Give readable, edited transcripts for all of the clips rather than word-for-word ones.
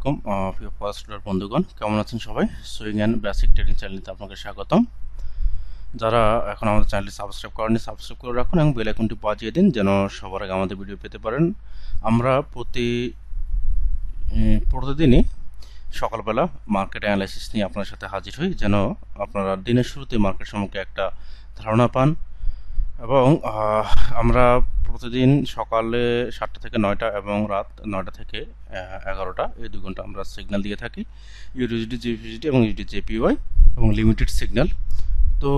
আলাইকুম প্রিয় পড়াশোনার বন্ধুগণ, কেমন আছেন সবাই? সুইং অ্যান্ড বেসিক ট্রেডিং চ্যানেলতে আপনাকে স্বাগতম। যারা এখন আমাদের চ্যানেলটি সাবস্ক্রাইব করেননি, সাবস্ক্রাইব করে রাখুন এবং বেল আইকনটি বাজিয়ে দিন যেন সবার আগে আমাদের ভিডিও পেতে পারেন। আমরা প্রতিদিনই সকালবেলা মার্কেট অ্যানালাইসিস নিয়ে আপনার সাথে হাজির হই, যেন আপনারা দিনের শুরুতে মার্কেট সম্পর্কে একটা ধারণা পান। এবং আমরা প্রতিদিন সকালে 7টা থেকে 9টা এবং রাত 9টা থেকে 11টা এই 2 ঘন্টা আমরা সিগন্যাল দিয়ে থাকি, ইউএসডি, জিবিপিজিডি এবং ইউএসডি জেপিওয়াই এবং লিমিটেড সিগন্যাল। তো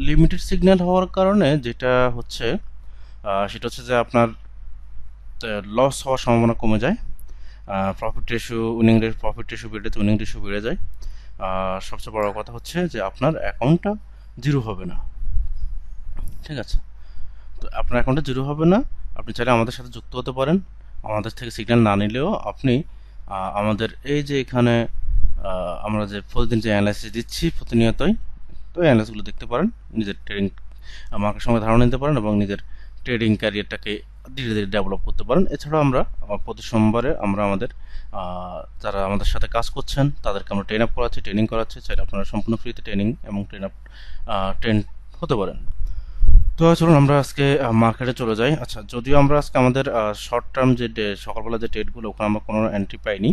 লিমিটেড সিগন্যাল হওয়ার কারণে যেটা হচ্ছে সেটা হচ্ছে যে আপনার লস হওয়ার সম্ভাবনা কমে যায়, প্রফিট রেশিও বেড়ে উইনিং রেশিও বেড়ে যায়। সবচেয়ে বড় কথা হচ্ছে যে আপনার অ্যাকাউন্টটা জিরো হবে না। ঠিক আছে, তো আপনার অ্যাকাউন্টে জিরো হবে না। আপনি চাইলে আমাদের সাথে যুক্ত হতে পারেন। আমাদের থেকে সিগন্যাল না নিলেও আপনি আমাদের এই যে এখানে আমরা যে প্রতিদিন যে অ্যানালাইসিস দিচ্ছি প্রতিনিয়তই, তো এই অ্যানালাইসিসগুলো দেখতে পারেন, নিজের ট্রেডিং মার্কেট সঙ্গে ধারণা নিতে পারেন এবং নিজের ট্রেডিং ক্যারিয়ারটাকে ধীরে ধীরে ডেভেলপ করতে পারেন। এছাড়াও আমরা প্রতি সোমবারে আমরা আমাদের যারা আমাদের সাথে কাজ করছেন তাদেরকে আমরা ট্রেনিং করাচ্ছি। চাইলে আপনারা সম্পূর্ণ ফ্রিতে ট্রেনিং এবং ট্রেন হতে পারেন। তো চলুন আমরা আজকে মার্কেটে চলে যাই। আচ্ছা, যদিও আমরা আজকে আমাদের শর্ট টার্ম যে সকালবেলা যে ট্রেডগুলো, ওখানে আমরা কোনো এন্ট্রি পাইনি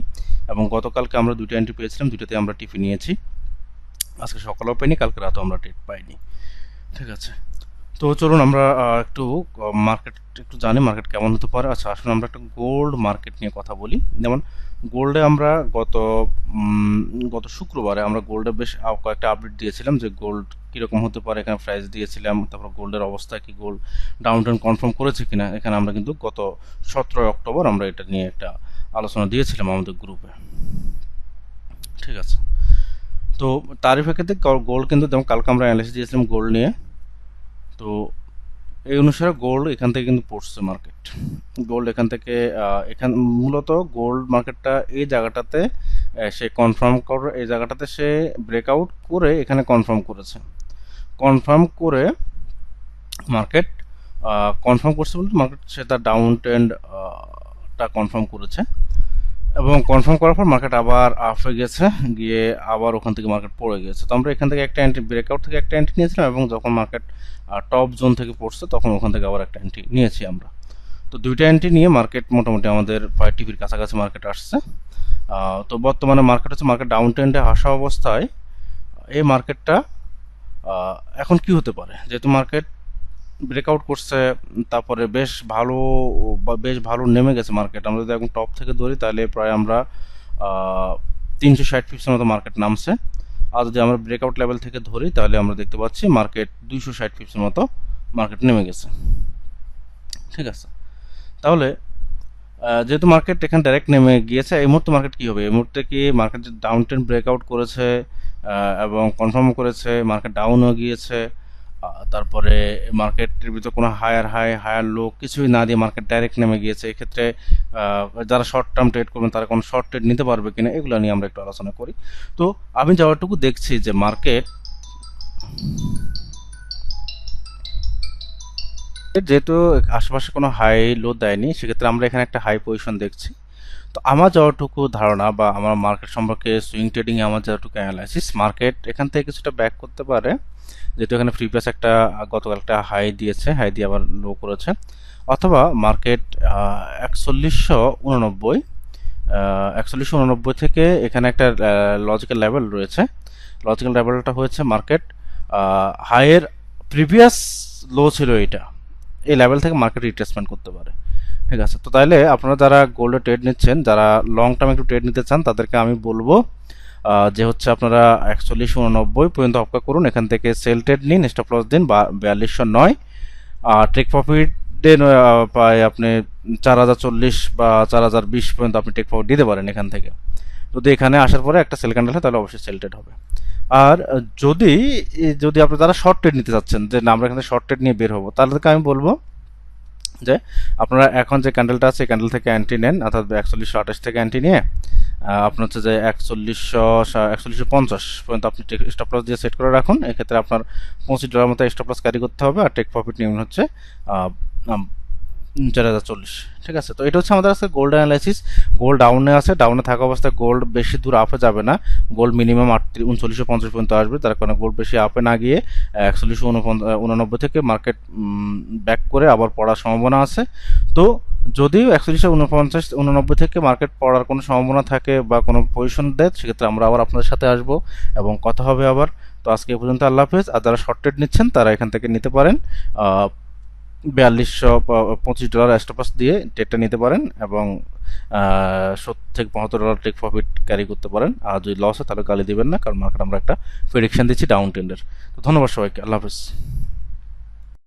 এবং গতকালকে আমরা 2টা এন্ট্রি পেয়েছিলাম, 2টাতে আমরা টিপি নিয়েছি। আজকে সকালেও পাইনি, কালকে রাতেও আমরা ট্রেড পাইনি। ঠিক আছে, তো চলুন আমরা একটু মার্কেট একটু জানি মার্কেট কেমন হতে পারে। আচ্ছা, আসলে আমরা একটা গোল্ড মার্কেট নিয়ে কথা বলি। যেমন গোল্ডে আমরা গত শুক্রবারে আমরা গোল্ডে বেশ কয়েকটা আপডেট দিয়েছিলাম যে গোল্ড কীরকম হতে পারে, এখানে প্রাইস দিয়েছিলাম, তারপর গোল্ডের অবস্থা কি, গোল্ড ডাউন টাউন কনফার্ম করেছে কিনা। এখানে আমরা কিন্তু গত 17 অক্টোবর আমরা এটা নিয়ে একটা আলোচনা দিয়েছিলাম আমাদের গ্রুপে। ঠিক আছে, তো তারিফের ক্ষেত্রে গোল্ড কিন্তু যেমন কালকে আমরা অ্যানালাইসিস দিয়েছিলাম গোল্ড নিয়ে, তো এই অনুসারে গোল্ড এখান থেকে কিন্তু পড়ছে মার্কেট। গোল্ড এখান থেকে মূলত গোল্ড মার্কেটটা এই জায়গাটাতে সে কনফার্ম করে, এই জায়গাটাতে সে ব্রেকআউট করে এখানে কনফার্ম করছে। কনফার্ম করে মার্কেট কনফার্ম করছে বলতে মার্কেট সে তার ডাউন ট্রেন্ডটা কনফার্ম করেছে এবং কনফার্ম করার পর মার্কেট আবার আপ হয়ে গেছে, গিয়ে আবার ওখান থেকে মার্কেট পড়ে গেছে। তো আমরা এখান থেকে একটা এন্ট্রি, ব্রেকআউট থেকে একটা এন্ট্রি নিয়েছিলাম এবং যখন মার্কেট টপ জোন থেকে পড়ছে তখন ওখান থেকে আবার একটা এন্ট্রি নিয়েছি আমরা। তো 2টা এন্ট্রি নিয়ে মার্কেট মোটামুটি আমাদের 5 টিভির কাছাকাছি মার্কেট আসছে। তো বর্তমানে মার্কেট হচ্ছে মার্কেট ডাউন ট্রেন্ডে আসা অবস্থায় এই মার্কেটটা এখন কি হতে পারে, যেহেতু মার্কেট ব্রেকআউট করছে, তারপরে বেশ ভালো নেমে গেছে মার্কেট। আমরা যদি এখন টপ থেকে ধরি তাহলে প্রায় আমরা 360 পিপসের মতো মার্কেট নামছে। আর যদি আমরা ব্রেকআউট লেভেল থেকে ধরি তাহলে আমরা দেখতে পাচ্ছি মার্কেট 260 পিপসের মতো মার্কেট নেমে গেছে। ঠিক আছে, তাহলে যেহেতু মার্কেট এখানে ডাইরেক্ট নেমে গিয়েছে, এই মুহূর্তে মার্কেট কি হবে? এই মুহূর্তে কি মার্কেট ডাউন ট্রেন্ড ব্রেকআউট করেছে এবং কনফার্ম করেছে, মার্কেট ডাউন হয়ে গিয়েছে, তারপরে মার্কেটের ভিতরে কোনো হায়ার লো কিছুই না দিয়ে মার্কেট ডাইরেক্ট নেমে গিয়েছে। এক্ষেত্রে যারা শর্ট টার্ম ট্রেড করবেন তারা কোনো শর্ট ট্রেড নিতে পারবে কিনা, এগুলো নিয়ে আমরা একটু আলোচনা করি। তো আমি যাওয়াটুকু দেখছি যে মার্কেট যেহেতু আশেপাশে কোনো হাই লো দেয়নি, সেক্ষেত্রে আমরা এখানে একটা হাই পজিশন দেখছি। তো আমার যাওয়াটুকু ধারণা বা আমার মার্কেট সম্পর্কে সুইং ট্রেডিংয়ে আমার যাওয়াটুকু অ্যানালাইসিস, মার্কেট এখান থেকে কিছুটা ব্যাক করতে পারে, যেহেতু এখানে প্রিভিয়াস একটা গতকাল একটা হাই দিয়েছে, হাই দিয়ে আবার লো করেছে, অথবা মার্কেট 4189 থেকে এখানে একটা লজিক্যাল লেভেল রয়েছে। লজিক্যাল লেভেলটা হয়েছে মার্কেট হাইয়ের প্রিভিয়াস লো ছিল, এই লেভেল থেকে মার্কেট রিট্রেসমেন্ট করতে পারে। ঠিক আছে, তো তাইলে আপনারা যারা গোল্ডে ট্রেড নিচ্ছেন, যারা লং টার্ম একটু ট্রেড নিতে চান, তাদেরকে আমি বলবো যে হচ্ছে আপনারা 4189 পর্যন্ত অপেক্ষা করুন, এখান থেকে সেল ট্রেড নিন, স্টপ লস দিন 4209, টেক প্রফিট দেন প্রায় আপনি 4040 বা 4020 পর্যন্ত আপনি টেক প্রফিট দিতে পারেন এখান থেকে। যদি এখানে আসার পরে একটা সেল ক্যান্ডেল হয় তাহলে অবশ্যই সেল ট্রেড হবে। আর যদি আপনি যারা শর্ট ট্রেড নিতে চাচ্ছেন, যে না আমরা এখানে শর্ট ট্রেড নিয়ে বের হবো, তাদেরকে আমি বলবো যে আপনারা এখন যে ক্যান্ডেলটা আছে ক্যান্ডেল থেকে অ্যান্টি নেন, অর্থাৎ 4128 থেকে অ্যান্টি নিয়ে আপনার হচ্ছে যে 4150 পর্যন্ত আপনি স্টপ লস দিয়ে সেট করে রাখুন। এক্ষেত্রে আপনার $25 মতো স্টপ লস ক্যারি করতে হবে আর টেক প্রফিট নিয়ম হচ্ছে 4040। ঠিক আছে, তো এটা হচ্ছে আমাদের আজকে গোল্ড অ্যানালাইসিস। গোল্ড ডাউনে আছে, ডাউনে থাকা অবস্থায় গোল্ড বেশি দূর আপে যাবে না, গোল্ড মিনিমাম 3950 পর্যন্ত আসবে, তার কারণে গোল্ড বেশি আপে না গিয়ে 4189 থেকে মার্কেট ব্যাক করে আবার পড়ার সম্ভাবনা আছে। তো যদিও 4149 থেকে মার্কেট পড়ার কোনো সম্ভাবনা থাকে বা কোনো পজিশন দেয়, সেক্ষেত্রে আমরা আবার আপনাদের সাথে আসবো এবং কথা হবে আবার। তো আজকে এ পর্যন্ত, আল্লাহ হাফেজ। আর যারা শর্ট ট্রেড নিচ্ছেন তারা এখান থেকে নিতে পারেন, 4225 ডলার স্টপাস দিয়ে ট্রেডটা নিতে পারেন এবং 70 থেকে 75 ডলার টেক প্রফিট ক্যারি করতে পারেন। আর যদি লস হয় তাহলে গালি দিবেন না, কারণ মার্কেট আমরা একটা প্রেডিকশন দিচ্ছি ডাউন ট্রেন্ডের। তো ধন্যবাদ সবাইকে, আল্লাহ হাফেজ।